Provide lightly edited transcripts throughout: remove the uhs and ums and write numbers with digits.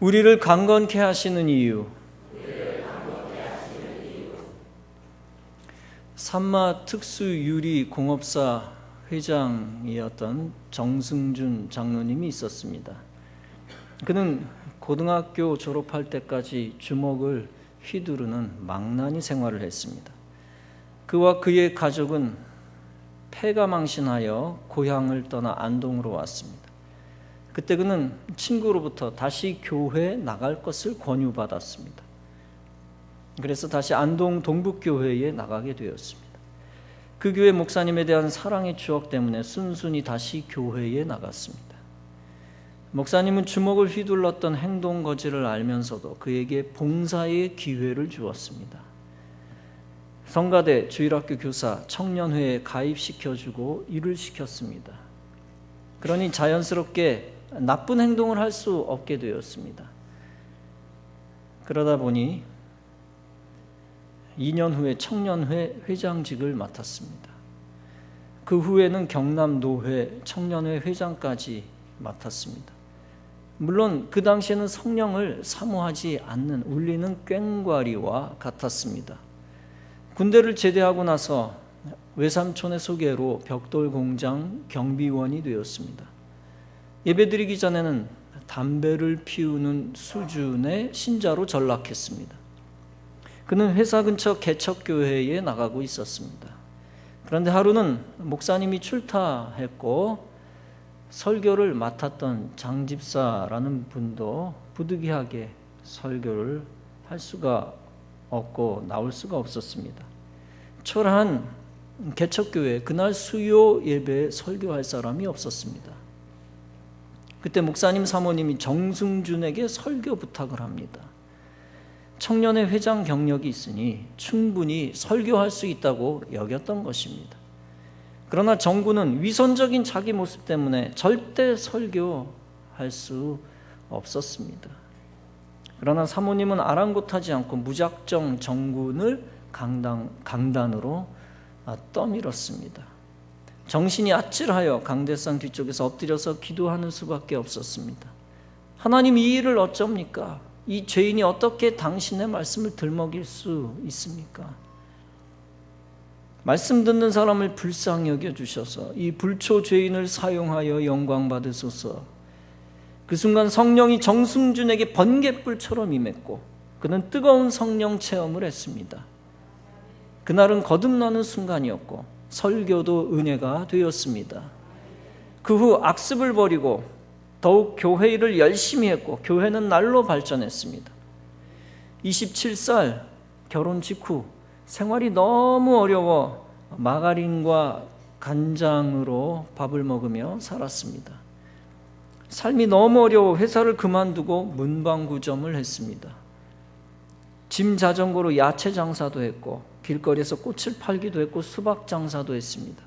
우리를 강건케 하시는 이유. 산마 특수유리공업사 회장이었던 정승준 장로님이 있었습니다. 그는 고등학교 졸업할 때까지 주먹을 휘두르는 망나니 생활을 했습니다. 그와 그의 가족은 폐가 망신하여 고향을 떠나 안동으로 왔습니다. 그때 그는 친구로부터 다시 교회에 나갈 것을 권유받았습니다. 그래서 다시 안동 동북교회에 나가게 되었습니다. 그 교회 목사님에 대한 사랑의 추억 때문에 순순히 다시 교회에 나갔습니다. 목사님은 주먹을 휘둘렀던 행동 거지를 알면서도 그에게 봉사의 기회를 주었습니다. 성가대, 주일학교 교사, 청년회에 가입시켜주고 일을 시켰습니다. 그러니 자연스럽게 나쁜 행동을 할 수 없게 되었습니다. 그러다 보니 2년 후에 청년회 회장직을 맡았습니다. 그 후에는 경남노회 청년회 회장까지 맡았습니다. 물론 그 당시에는 성령을 사모하지 않는 울리는 꽹과리와 같았습니다. 군대를 제대하고 나서 외삼촌의 소개로 벽돌공장 경비원이 되었습니다. 예배드리기 전에는 담배를 피우는 수준의 신자로 전락했습니다. 그는 회사 근처 개척교회에 나가고 있었습니다. 그런데 하루는 목사님이 출타했고 설교를 맡았던 장집사라는 분도 부득이하게 설교를 할 수가 없고 나올 수가 없었습니다. 초라한 개척교회 그날 수요 예배에 설교할 사람이 없었습니다. 그때 목사님 사모님이 정승준에게 설교 부탁을 합니다. 청년회 회장 경력이 있으니 충분히 설교할 수 있다고 여겼던 것입니다. 그러나 정구는 위선적인 자기 모습 때문에 절대 설교할 수 없었습니다. 그러나 사모님은 아랑곳하지 않고 무작정 정군을 강단으로 떠밀었습니다. 정신이 아찔하여 강대상 뒤쪽에서 엎드려서 기도하는 수밖에 없었습니다. 하나님, 이 일을 어쩝니까? 이 죄인이 어떻게 당신의 말씀을 들먹일 수 있습니까? 말씀 듣는 사람을 불쌍히 여겨주셔서 이 불초 죄인을 사용하여 영광 받으소서. 그 순간 성령이 정승준에게 번갯불처럼 임했고 그는 뜨거운 성령 체험을 했습니다. 그날은 거듭나는 순간이었고 설교도 은혜가 되었습니다. 그 후 악습을 버리고 더욱 교회 일을 열심히 했고 교회는 날로 발전했습니다. 27살 결혼 직후 생활이 너무 어려워 마가린과 간장으로 밥을 먹으며 살았습니다. 삶이 너무 어려워 회사를 그만두고 문방구점을 했습니다. 짐 자전거로 야채 장사도 했고 길거리에서 꽃을 팔기도 했고 수박 장사도 했습니다.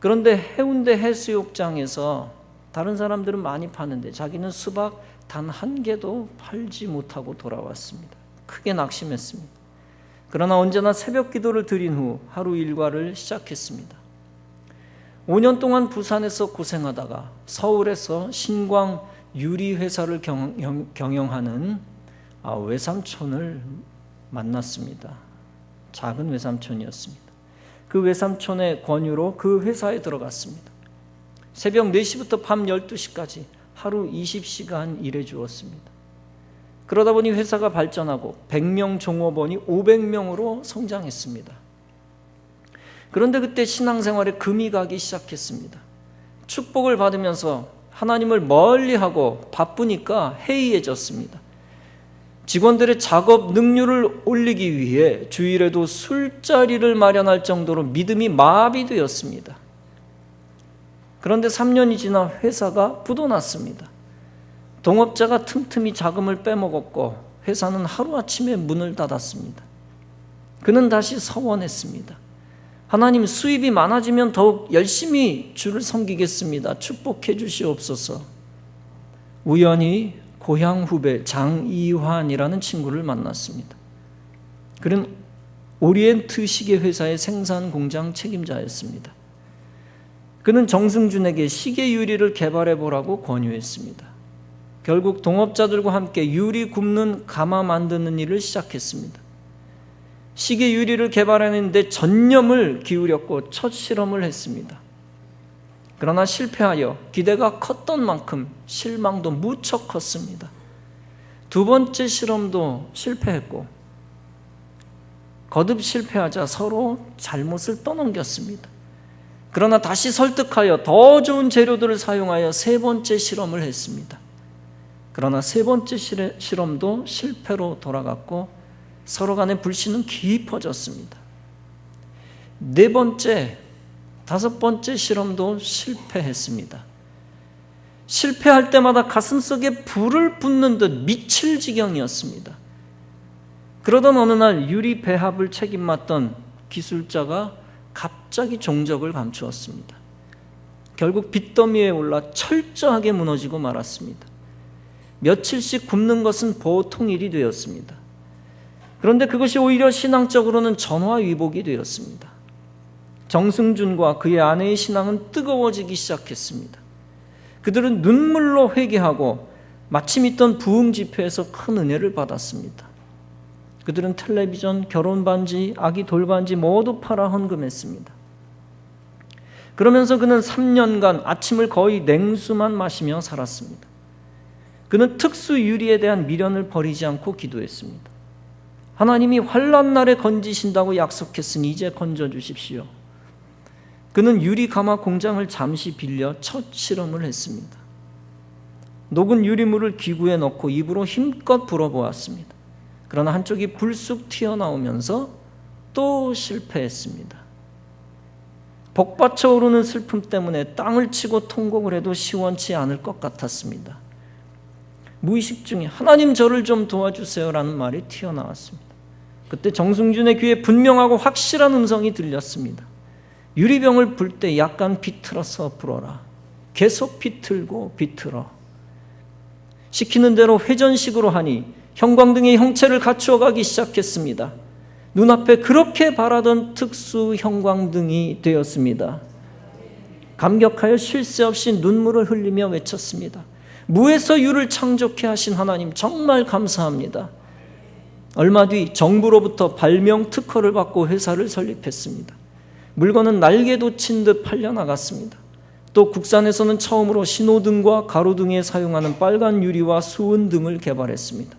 그런데 해운대 해수욕장에서 다른 사람들은 많이 파는데 자기는 수박 단 한 개도 팔지 못하고 돌아왔습니다. 크게 낙심했습니다. 그러나 언제나 새벽 기도를 드린 후 하루 일과를 시작했습니다. 5년 동안 부산에서 고생하다가 서울에서 신광 유리회사를 경영하는 외삼촌을 만났습니다. 작은 외삼촌이었습니다. 그 외삼촌의 권유로 그 회사에 들어갔습니다. 새벽 4시부터 밤 12시까지 하루 20시간 일해 주었습니다. 그러다 보니 회사가 발전하고 100명 종업원이 500명으로 성장했습니다. 그런데 그때 신앙생활에 금이 가기 시작했습니다. 축복을 받으면서 하나님을 멀리하고 바쁘니까 해이해졌습니다. 직원들의 작업 능률을 올리기 위해 주일에도 술자리를 마련할 정도로 믿음이 마비되었습니다. 그런데 3년이 지나 회사가 부도났습니다. 동업자가 틈틈이 자금을 빼먹었고 회사는 하루아침에 문을 닫았습니다. 그는 다시 서원했습니다. 하나님, 수입이 많아지면 더욱 열심히 주를 섬기겠습니다. 축복해 주시옵소서. 우연히 고향 후배 장이환이라는 친구를 만났습니다. 그는 오리엔트 시계 회사의 생산 공장 책임자였습니다. 그는 정승준에게 시계 유리를 개발해 보라고 권유했습니다. 결국 동업자들과 함께 유리 굽는 가마 만드는 일을 시작했습니다. 시계 유리를 개발하는데 전념을 기울였고 첫 실험을 했습니다. 그러나 실패하여 기대가 컸던 만큼 실망도 무척 컸습니다. 두 번째 실험도 실패했고 거듭 실패하자 서로 잘못을 떠넘겼습니다. 그러나 다시 설득하여 더 좋은 재료들을 사용하여 세 번째 실험을 했습니다. 그러나 세 번째 실험도 실패로 돌아갔고 서로 간의 불신은 깊어졌습니다. 네 번째, 다섯 번째 실험도 실패했습니다. 실패할 때마다 가슴속에 불을 붓는 듯 미칠 지경이었습니다. 그러던 어느 날 유리 배합을 책임맡던 기술자가 갑자기 종적을 감추었습니다. 결국 빚더미에 올라 철저하게 무너지고 말았습니다. 며칠씩 굽는 것은 보통 일이 되었습니다. 그런데 그것이 오히려 신앙적으로는 전화위복이 되었습니다. 정승준과 그의 아내의 신앙은 뜨거워지기 시작했습니다. 그들은 눈물로 회개하고 마침 있던 부흥 집회에서 큰 은혜를 받았습니다. 그들은 텔레비전, 결혼반지, 아기 돌반지 모두 팔아 헌금했습니다. 그러면서 그는 3년간 아침을 거의 냉수만 마시며 살았습니다. 그는 특수 유리에 대한 미련을 버리지 않고 기도했습니다. 하나님이 환난 날에 건지신다고 약속했으니 이제 건져주십시오. 그는 유리 가마 공장을 잠시 빌려 첫 실험을 했습니다. 녹은 유리물을 기구에 넣고 입으로 힘껏 불어보았습니다. 그러나 한쪽이 불쑥 튀어나오면서 또 실패했습니다. 복받쳐 오르는 슬픔 때문에 땅을 치고 통곡을 해도 시원치 않을 것 같았습니다. 무의식 중에 하나님 저를 좀 도와주세요라는 말이 튀어나왔습니다. 그때 정승준의 귀에 분명하고 확실한 음성이 들렸습니다. 유리병을 불 때 약간 비틀어서 불어라. 계속 비틀고 비틀어. 시키는 대로 회전식으로 하니 형광등의 형체를 갖추어 가기 시작했습니다. 눈앞에 그렇게 바라던 특수 형광등이 되었습니다. 감격하여 쉴 새 없이 눈물을 흘리며 외쳤습니다. 무에서 유를 창조케 하신 하나님 정말 감사합니다. 얼마 뒤 정부로부터 발명 특허를 받고 회사를 설립했습니다. 물건은 날개 돋친 듯 팔려나갔습니다. 또 국산에서는 처음으로 신호등과 가로등에 사용하는 빨간 유리와 수은 등을 개발했습니다.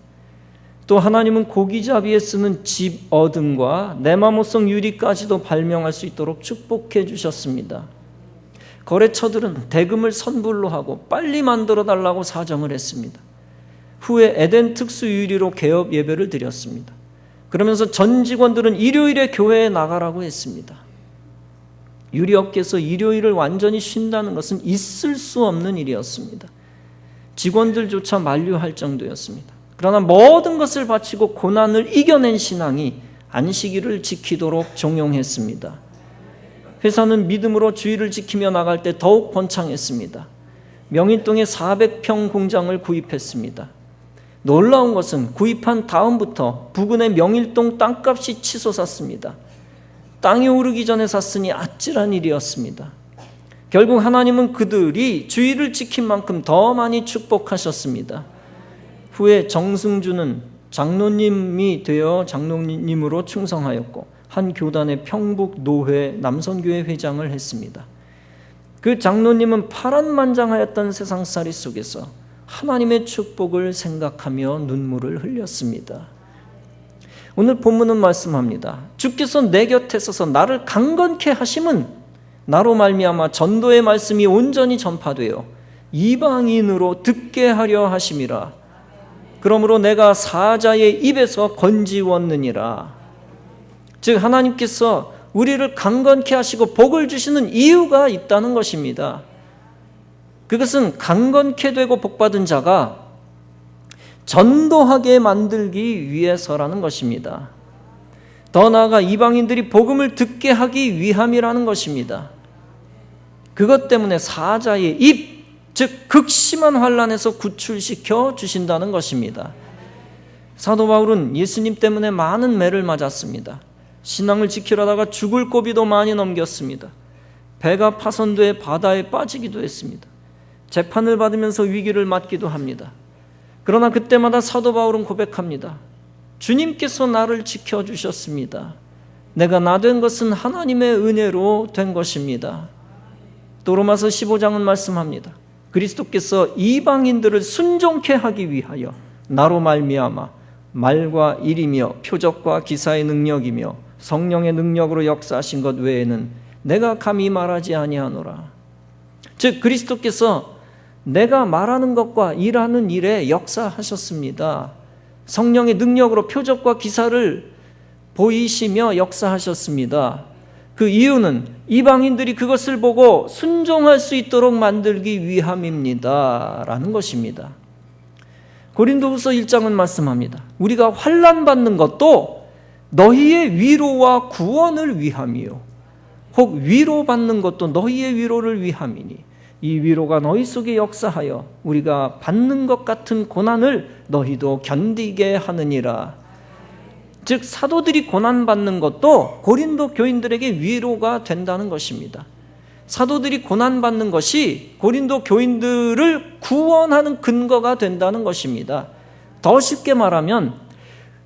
또 하나님은 고기잡이에 쓰는 집어등과 내마모성 유리까지도 발명할 수 있도록 축복해 주셨습니다. 거래처들은 대금을 선불로 하고 빨리 만들어 달라고 사정을 했습니다. 후에 에덴 특수 유리로 개업 예배를 드렸습니다. 그러면서 전 직원들은 일요일에 교회에 나가라고 했습니다. 유리업계에서 일요일을 완전히 쉰다는 것은 있을 수 없는 일이었습니다. 직원들조차 만류할 정도였습니다. 그러나 모든 것을 바치고 고난을 이겨낸 신앙이 안식일을 지키도록 종용했습니다. 회사는 믿음으로 주의를 지키며 나갈 때 더욱 번창했습니다. 명인동에 400평 공장을 구입했습니다. 놀라운 것은 구입한 다음부터 부근의 명일동 땅값이 치솟았습니다. 땅이 오르기 전에 샀으니 아찔한 일이었습니다. 결국 하나님은 그들이 주의를 지킨 만큼 더 많이 축복하셨습니다. 후에 정승준은 장로님이 되어 장로님으로 충성하였고 한 교단의 평북 노회 남선교회 회장을 했습니다. 그 장로님은 파란만장하였던 세상살이 속에서 하나님의 축복을 생각하며 눈물을 흘렸습니다. 오늘 본문은 말씀합니다. 주께서 내 곁에 서서 나를 강건케 하심은 나로 말미암아 전도의 말씀이 온전히 전파되어 이방인으로 듣게 하려 하심이라. 그러므로 내가 사자의 입에서 건지웠느니라. 즉 하나님께서 우리를 강건케 하시고 복을 주시는 이유가 있다는 것입니다. 그것은 강건케 되고 복받은 자가 전도하게 만들기 위해서라는 것입니다. 더 나아가 이방인들이 복음을 듣게 하기 위함이라는 것입니다. 그것 때문에 사자의 입, 즉 극심한 환난에서 구출시켜 주신다는 것입니다. 사도 바울은 예수님 때문에 많은 매를 맞았습니다. 신앙을 지키려다가 죽을 고비도 많이 넘겼습니다. 배가 파손돼 바다에 빠지기도 했습니다. 재판을 받으면서 위기를 맞기도 합니다. 그러나 그때마다 사도 바울은 고백합니다. 주님께서 나를 지켜주셨습니다. 내가 나 된 것은 하나님의 은혜로 된 것입니다. 또 로마서 15장은 말씀합니다. 그리스도께서 이방인들을 순종케 하기 위하여 나로 말미암아 말과 일이며 표적과 기사의 능력이며 성령의 능력으로 역사하신 것 외에는 내가 감히 말하지 아니하노라. 즉 그리스도께서 내가 말하는 것과 일하는 일에 역사하셨습니다. 성령의 능력으로 표적과 기사를 보이시며 역사하셨습니다. 그 이유는 이방인들이 그것을 보고 순종할 수 있도록 만들기 위함입니다 라는 것입니다. 고린도후서 1장은 말씀합니다. 우리가 환난받는 것도 너희의 위로와 구원을 위함이요 혹 위로받는 것도 너희의 위로를 위함이니 이 위로가 너희 속에 역사하여 우리가 받는 것 같은 고난을 너희도 견디게 하느니라. 즉 사도들이 고난받는 것도 고린도 교인들에게 위로가 된다는 것입니다. 사도들이 고난받는 것이 고린도 교인들을 구원하는 근거가 된다는 것입니다. 더 쉽게 말하면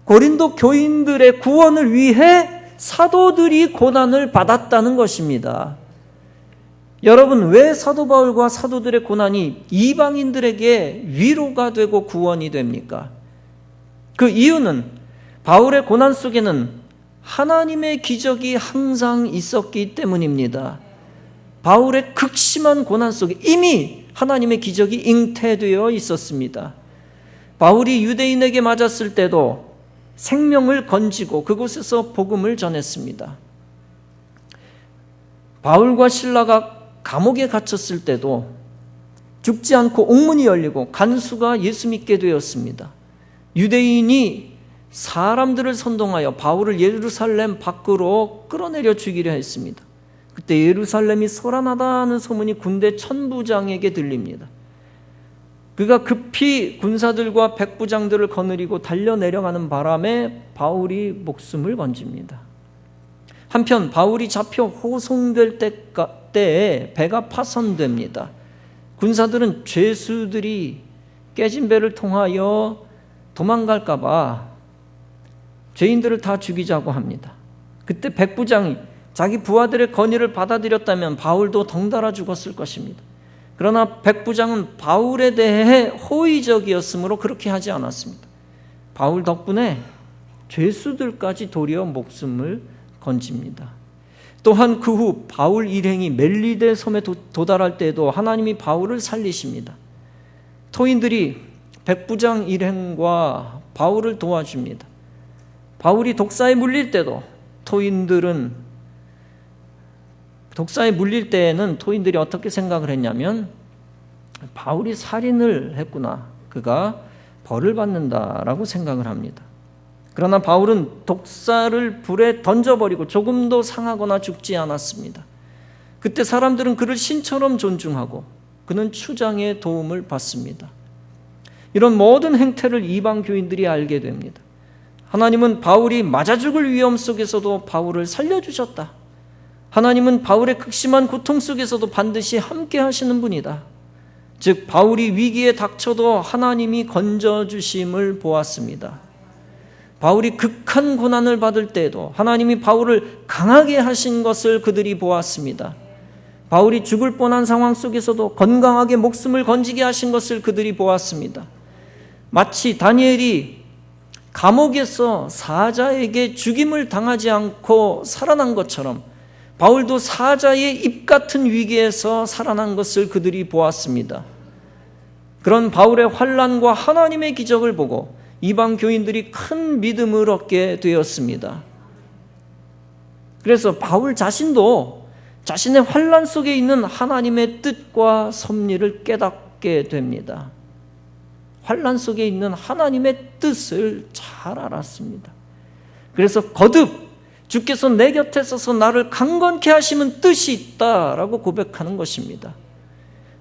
고린도 교인들의 구원을 위해 사도들이 고난을 받았다는 것입니다. 여러분, 왜 사도 바울과 사도들의 고난이 이방인들에게 위로가 되고 구원이 됩니까? 그 이유는 바울의 고난 속에는 하나님의 기적이 항상 있었기 때문입니다. 바울의 극심한 고난 속에 이미 하나님의 기적이 잉태되어 있었습니다. 바울이 유대인에게 맞았을 때도 생명을 건지고 그곳에서 복음을 전했습니다. 바울과 실라가 감옥에 갇혔을 때도 죽지 않고 옥문이 열리고 간수가 예수 믿게 되었습니다. 유대인이 사람들을 선동하여 바울을 예루살렘 밖으로 끌어내려 죽이려 했습니다. 그때 예루살렘이 소란하다는 소문이 군대 천부장에게 들립니다. 그가 급히 군사들과 백부장들을 거느리고 달려내려가는 바람에 바울이 목숨을 건집니다. 한편 바울이 잡혀 호송될 때에 배가 파손됩니다. 군사들은 죄수들이 깨진 배를 통하여 도망갈까 봐 죄인들을 다 죽이자고 합니다. 그때 백부장이 자기 부하들의 건의를 받아들였다면 바울도 덩달아 죽었을 것입니다. 그러나 백부장은 바울에 대해 호의적이었으므로 그렇게 하지 않았습니다. 바울 덕분에 죄수들까지 도리어 목숨을 건집니다. 또한 그 후 바울 일행이 멜리데 섬에 도달할 때에도 하나님이 바울을 살리십니다. 토인들이 백부장 일행과 바울을 도와줍니다. 바울이 독사에 물릴 때도 독사에 물릴 때에는 토인들이 어떻게 생각을 했냐면 바울이 살인을 했구나, 그가 벌을 받는다라고 생각을 합니다. 그러나 바울은 독사를 불에 던져버리고 조금도 상하거나 죽지 않았습니다. 그때 사람들은 그를 신처럼 존중하고 그는 추장의 도움을 받습니다. 이런 모든 행태를 이방 교인들이 알게 됩니다. 하나님은 바울이 맞아 죽을 위험 속에서도 바울을 살려주셨다. 하나님은 바울의 극심한 고통 속에서도 반드시 함께 하시는 분이다. 즉 바울이 위기에 닥쳐도 하나님이 건져주심을 보았습니다. 바울이 극한 고난을 받을 때에도 하나님이 바울을 강하게 하신 것을 그들이 보았습니다. 바울이 죽을 뻔한 상황 속에서도 건강하게 목숨을 건지게 하신 것을 그들이 보았습니다. 마치 다니엘이 감옥에서 사자에게 죽임을 당하지 않고 살아난 것처럼 바울도 사자의 입 같은 위기에서 살아난 것을 그들이 보았습니다. 그런 바울의 환난과 하나님의 기적을 보고 이방 교인들이 큰 믿음을 얻게 되었습니다. 그래서 바울 자신도 자신의 환난 속에 있는 하나님의 뜻과 섭리를 깨닫게 됩니다. 환난 속에 있는 하나님의 뜻을 잘 알았습니다. 그래서 거듭 주께서 내 곁에 서서 나를 강건케 하시는 뜻이 있다라고 고백하는 것입니다.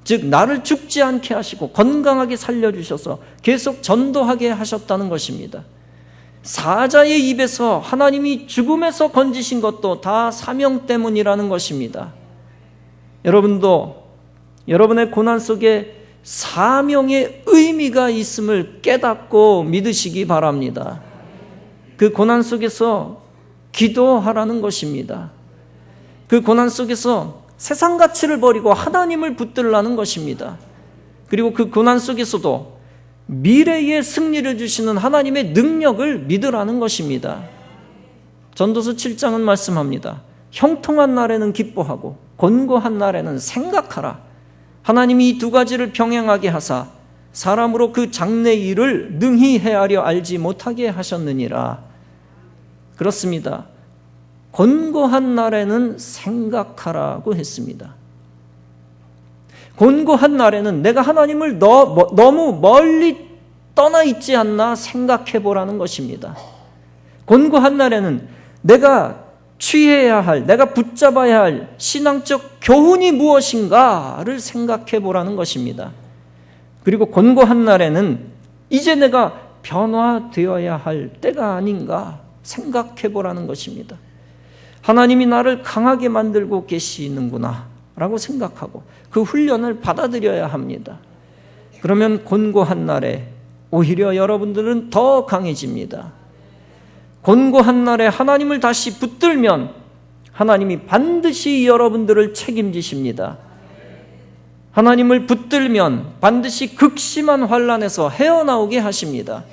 즉 나를 죽지 않게 하시고 건강하게 살려주셔서 계속 전도하게 하셨다는 것입니다. 사자의 입에서 하나님이 죽음에서 건지신 것도 다 사명 때문이라는 것입니다. 여러분도 여러분의 고난 속에 사명의 의미가 있음을 깨닫고 믿으시기 바랍니다. 그 고난 속에서 기도하라는 것입니다. 그 고난 속에서 세상 가치를 버리고 하나님을 붙들라는 것입니다. 그리고 그 고난 속에서도 미래의 승리를 주시는 하나님의 능력을 믿으라는 것입니다. 전도서 7장은 말씀합니다. 형통한 날에는 기뻐하고 곤고한 날에는 생각하라. 하나님이 이 두 가지를 병행하게 하사 사람으로 그 장래 일을 능히 헤아려 알지 못하게 하셨느니라. 그렇습니다. 곤고한 날에는 생각하라고 했습니다. 곤고한 날에는 내가 하나님을 너무 멀리 떠나 있지 않나 생각해 보라는 것입니다. 곤고한 날에는 내가 취해야 할, 내가 붙잡아야 할 신앙적 교훈이 무엇인가를 생각해 보라는 것입니다. 그리고 곤고한 날에는 이제 내가 변화되어야 할 때가 아닌가 생각해 보라는 것입니다. 하나님이 나를 강하게 만들고 계시는구나 라고 생각하고 그 훈련을 받아들여야 합니다. 그러면 곤고한 날에 오히려 여러분들은 더 강해집니다. 곤고한 날에 하나님을 다시 붙들면 하나님이 반드시 여러분들을 책임지십니다. 하나님을 붙들면 반드시 극심한 환난에서 헤어나오게 하십니다.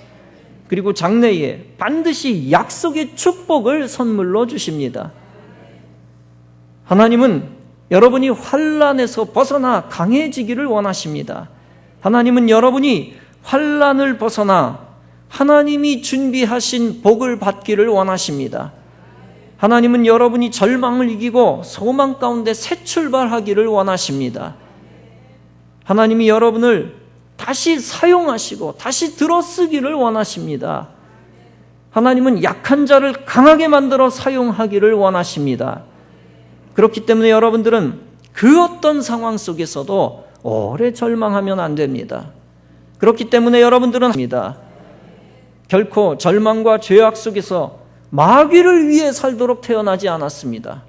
그리고 장래에 반드시 약속의 축복을 선물로 주십니다. 하나님은 여러분이 환난에서 벗어나 강해지기를 원하십니다. 하나님은 여러분이 환난을 벗어나 하나님이 준비하신 복을 받기를 원하십니다. 하나님은 여러분이 절망을 이기고 소망 가운데 새 출발하기를 원하십니다. 하나님이 여러분을 다시 사용하시고 다시 들어쓰기를 원하십니다. 하나님은 약한 자를 강하게 만들어 사용하기를 원하십니다. 그렇기 때문에 여러분들은 그 어떤 상황 속에서도 오래 절망하면 안 됩니다. 그렇기 때문에 여러분들은 결코 절망과 죄악 속에서 마귀를 위해 살도록 태어나지 않았습니다.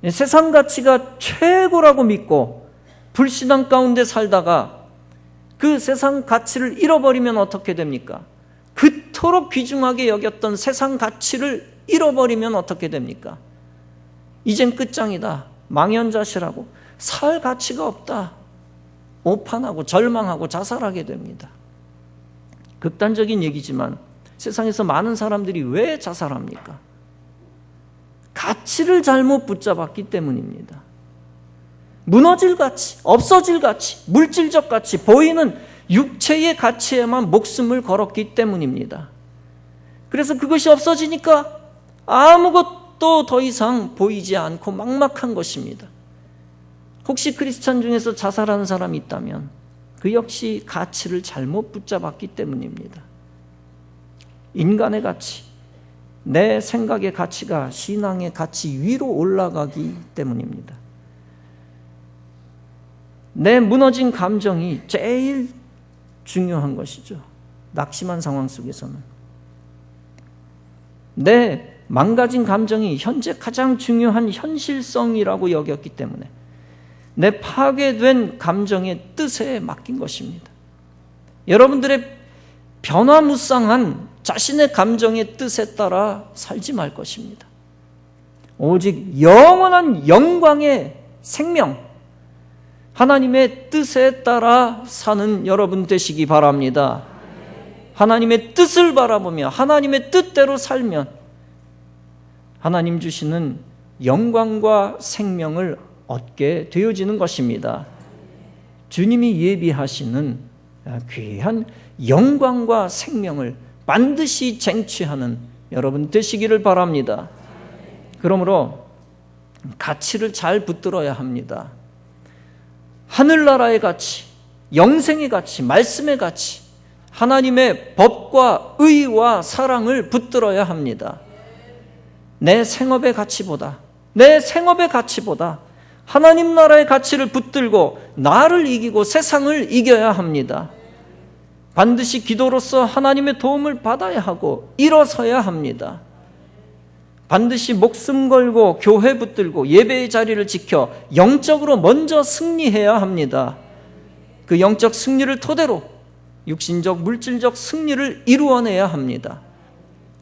세상 가치가 최고라고 믿고 불신앙 가운데 살다가 그 세상 가치를 잃어버리면 어떻게 됩니까? 그토록 귀중하게 여겼던 세상 가치를 잃어버리면 어떻게 됩니까? 이젠 끝장이다. 망연자실하고 살 가치가 없다. 오판하고 절망하고 자살하게 됩니다. 극단적인 얘기지만 세상에서 많은 사람들이 왜 자살합니까? 가치를 잘못 붙잡았기 때문입니다. 무너질 가치, 없어질 가치, 물질적 가치, 보이는 육체의 가치에만 목숨을 걸었기 때문입니다. 그래서 그것이 없어지니까 아무것도 더 이상 보이지 않고 막막한 것입니다. 혹시 크리스찬 중에서 자살하는 사람이 있다면 그 역시 가치를 잘못 붙잡았기 때문입니다. 인간의 가치, 내 생각의 가치가 신앙의 가치 위로 올라가기 때문입니다. 내 무너진 감정이 제일 중요한 것이죠. 낙심한 상황 속에서는. 내 망가진 감정이 현재 가장 중요한 현실성이라고 여겼기 때문에 내 파괴된 감정의 뜻에 맡긴 것입니다. 여러분들의 변화무쌍한 자신의 감정의 뜻에 따라 살지 말 것입니다. 오직 영원한 영광의 생명, 하나님의 뜻에 따라 사는 여러분 되시기 바랍니다. 하나님의 뜻을 바라보며 하나님의 뜻대로 살면 하나님 주시는 영광과 생명을 얻게 되어지는 것입니다. 주님이 예비하시는 귀한 영광과 생명을 반드시 쟁취하는 여러분 되시기를 바랍니다. 그러므로 가치를 잘 붙들어야 합니다. 하늘나라의 가치, 영생의 가치, 말씀의 가치, 하나님의 법과 의와 사랑을 붙들어야 합니다. 내 생업의 가치보다 하나님 나라의 가치를 붙들고 나를 이기고 세상을 이겨야 합니다. 반드시 기도로서 하나님의 도움을 받아야 하고 일어서야 합니다. 반드시 목숨 걸고 교회 붙들고 예배의 자리를 지켜 영적으로 먼저 승리해야 합니다. 그 영적 승리를 토대로 육신적, 물질적 승리를 이루어내야 합니다.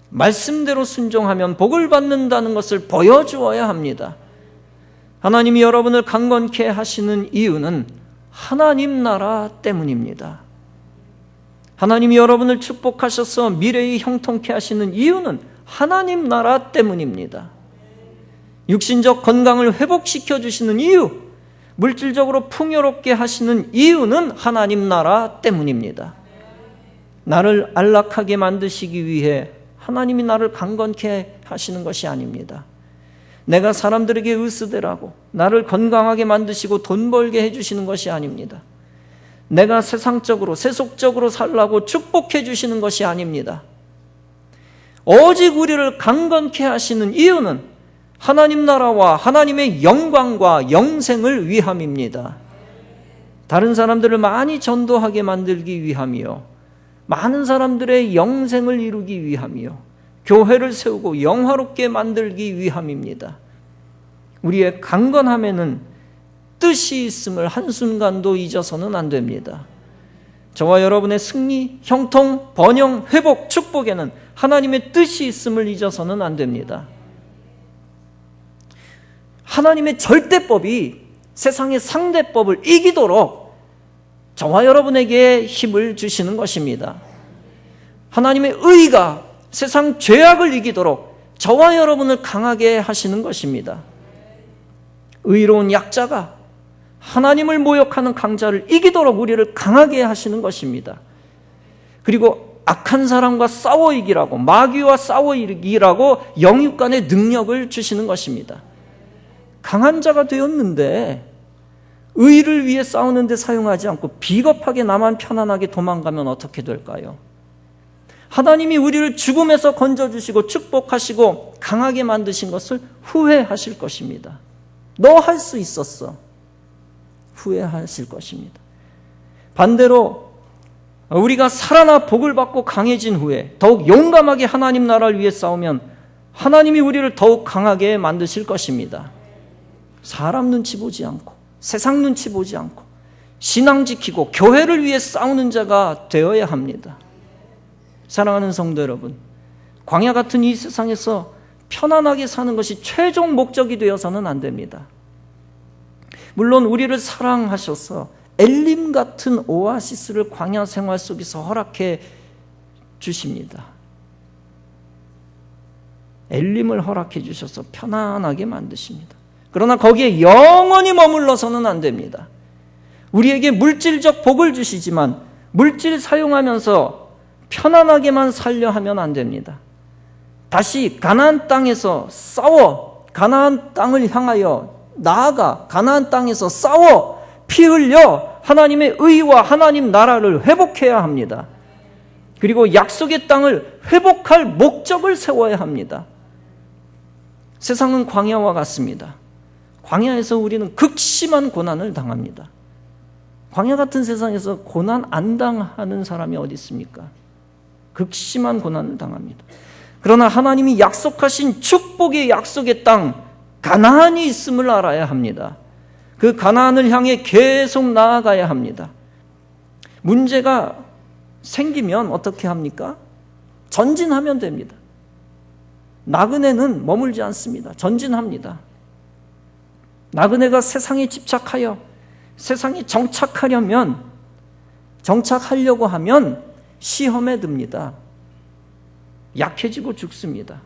말씀대로 순종하면 복을 받는다는 것을 보여주어야 합니다. 하나님이 여러분을 강건케 하시는 이유는 하나님 나라 때문입니다. 하나님이 여러분을 축복하셔서 미래의 형통케 하시는 이유는 하나님 나라 때문입니다. 육신적 건강을 회복시켜 주시는 이유, 물질적으로 풍요롭게 하시는 이유는 하나님 나라 때문입니다. 나를 안락하게 만드시기 위해 하나님이 나를 강건케 하시는 것이 아닙니다. 내가 사람들에게 의스대라고 나를 건강하게 만드시고 돈 벌게 해주시는 것이 아닙니다. 내가 세상적으로 세속적으로 살라고 축복해 주시는 것이 아닙니다. 오직 우리를 강건케 하시는 이유는 하나님 나라와 하나님의 영광과 영생을 위함입니다. 다른 사람들을 많이 전도하게 만들기 위함이요, 많은 사람들의 영생을 이루기 위함이요, 교회를 세우고 영화롭게 만들기 위함입니다. 우리의 강건함에는 뜻이 있음을 한순간도 잊어서는 안 됩니다. 저와 여러분의 승리, 형통, 번영, 회복, 축복에는 하나님의 뜻이 있음을 잊어서는 안 됩니다. 하나님의 절대법이 세상의 상대법을 이기도록 저와 여러분에게 힘을 주시는 것입니다. 하나님의 의가 세상 죄악을 이기도록 저와 여러분을 강하게 하시는 것입니다. 의로운 약자가 하나님을 모욕하는 강자를 이기도록 우리를 강하게 하시는 것입니다. 그리고 악한 사람과 싸워 이기라고, 마귀와 싸워 이기라고 영육간의 능력을 주시는 것입니다. 강한 자가 되었는데 의를 위해 싸우는데 사용하지 않고 비겁하게 나만 편안하게 도망가면 어떻게 될까요? 하나님이 우리를 죽음에서 건져주시고 축복하시고 강하게 만드신 것을 후회하실 것입니다. 너 할 수 있었어. 후회하실 것입니다. 반대로 우리가 살아나 복을 받고 강해진 후에 더욱 용감하게 하나님 나라를 위해 싸우면 하나님이 우리를 더욱 강하게 만드실 것입니다. 사람 눈치 보지 않고 세상 눈치 보지 않고 신앙 지키고 교회를 위해 싸우는 자가 되어야 합니다. 사랑하는 성도 여러분, 광야 같은 이 세상에서 편안하게 사는 것이 최종 목적이 되어서는 안 됩니다. 물론 우리를 사랑하셔서 엘림 같은 오아시스를 광야 생활 속에서 허락해 주십니다. 엘림을 허락해 주셔서 편안하게 만드십니다. 그러나 거기에 영원히 머물러서는 안 됩니다. 우리에게 물질적 복을 주시지만 물질 사용하면서 편안하게만 살려 하면 안 됩니다. 다시 가나안 땅에서 싸워 가나안 땅을 향하여 나아가 가나안 땅에서 싸워 피 흘려 하나님의 의와 하나님 나라를 회복해야 합니다. 그리고 약속의 땅을 회복할 목적을 세워야 합니다. 세상은 광야와 같습니다. 광야에서 우리는 극심한 고난을 당합니다. 광야 같은 세상에서 고난 안 당하는 사람이 어디 있습니까? 극심한 고난을 당합니다. 그러나 하나님이 약속하신 축복의 약속의 땅 가나안이 있음을 알아야 합니다. 그 가나안을 향해 계속 나아가야 합니다. 문제가 생기면 어떻게 합니까? 전진하면 됩니다. 나그네는 머물지 않습니다. 전진합니다. 나그네가 세상에 집착하여 세상에 정착하려고 하면 시험에 듭니다. 약해지고 죽습니다.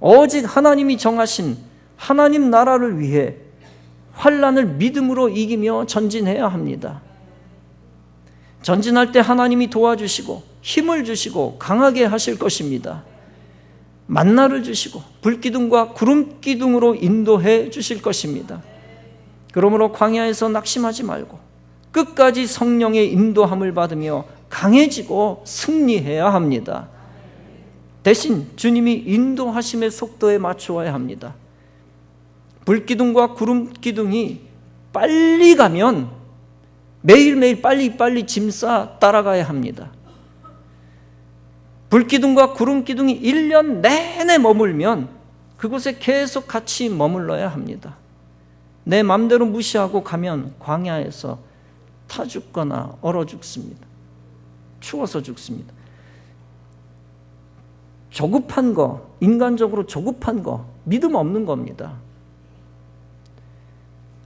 오직 하나님이 정하신 하나님 나라를 위해 환난을 믿음으로 이기며 전진해야 합니다. 전진할 때 하나님이 도와주시고 힘을 주시고 강하게 하실 것입니다. 만나를 주시고 불기둥과 구름기둥으로 인도해 주실 것입니다. 그러므로 광야에서 낙심하지 말고 끝까지 성령의 인도함을 받으며 강해지고 승리해야 합니다. 대신 주님이 인도하심의 속도에 맞추어야 합니다. 불기둥과 구름기둥이 빨리 가면 매일매일 빨리 짐 싸 따라가야 합니다. 불기둥과 구름기둥이 1년 내내 머물면 그곳에 계속 같이 머물러야 합니다. 내 맘대로 무시하고 가면 광야에서 타 죽거나 얼어 죽습니다. 추워서 죽습니다. 조급한 거, 인간적으로 조급한 거, 믿음 없는 겁니다.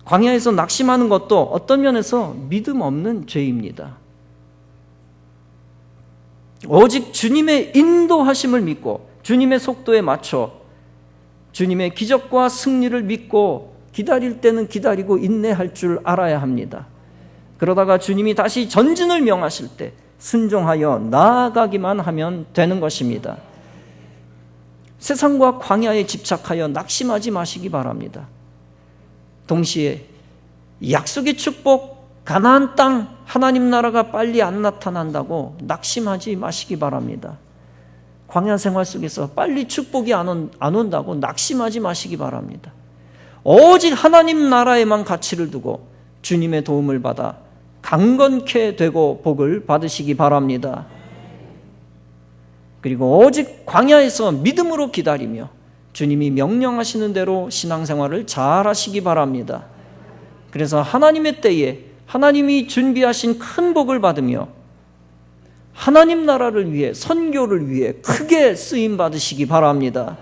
광야에서 낙심하는 것도 어떤 면에서 믿음 없는 죄입니다. 오직 주님의 인도하심을 믿고 주님의 속도에 맞춰 주님의 기적과 승리를 믿고 기다릴 때는 기다리고 인내할 줄 알아야 합니다. 그러다가 주님이 다시 전진을 명하실 때 순종하여 나아가기만 하면 되는 것입니다. 세상과 광야에 집착하여 낙심하지 마시기 바랍니다. 동시에 약속의 축복, 가나안 땅, 하나님 나라가 빨리 안 나타난다고 낙심하지 마시기 바랍니다. 광야 생활 속에서 빨리 축복이 안 온다고 낙심하지 마시기 바랍니다. 오직 하나님 나라에만 가치를 두고 주님의 도움을 받아 강건케 되고 복을 받으시기 바랍니다. 그리고 오직 광야에서 믿음으로 기다리며 주님이 명령하시는 대로 신앙생활을 잘 하시기 바랍니다. 그래서 하나님의 때에 하나님이 준비하신 큰 복을 받으며 하나님 나라를 위해, 선교를 위해 크게 쓰임 받으시기 바랍니다.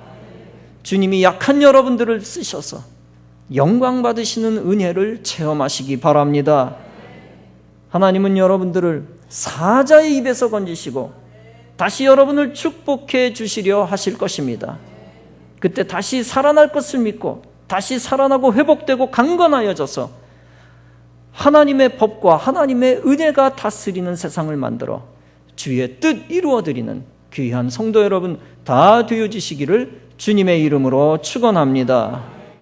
주님이 약한 여러분들을 쓰셔서 영광 받으시는 은혜를 체험하시기 바랍니다. 하나님은 여러분들을 사자의 입에서 건지시고 다시 여러분을 축복해 주시려 하실 것입니다. 그때 다시 살아날 것을 믿고 다시 살아나고 회복되고 강건하여져서 하나님의 법과 하나님의 은혜가 다스리는 세상을 만들어 주의 뜻 이루어드리는 귀한 성도 여러분 다 되어지시기를 주님의 이름으로 축원합니다.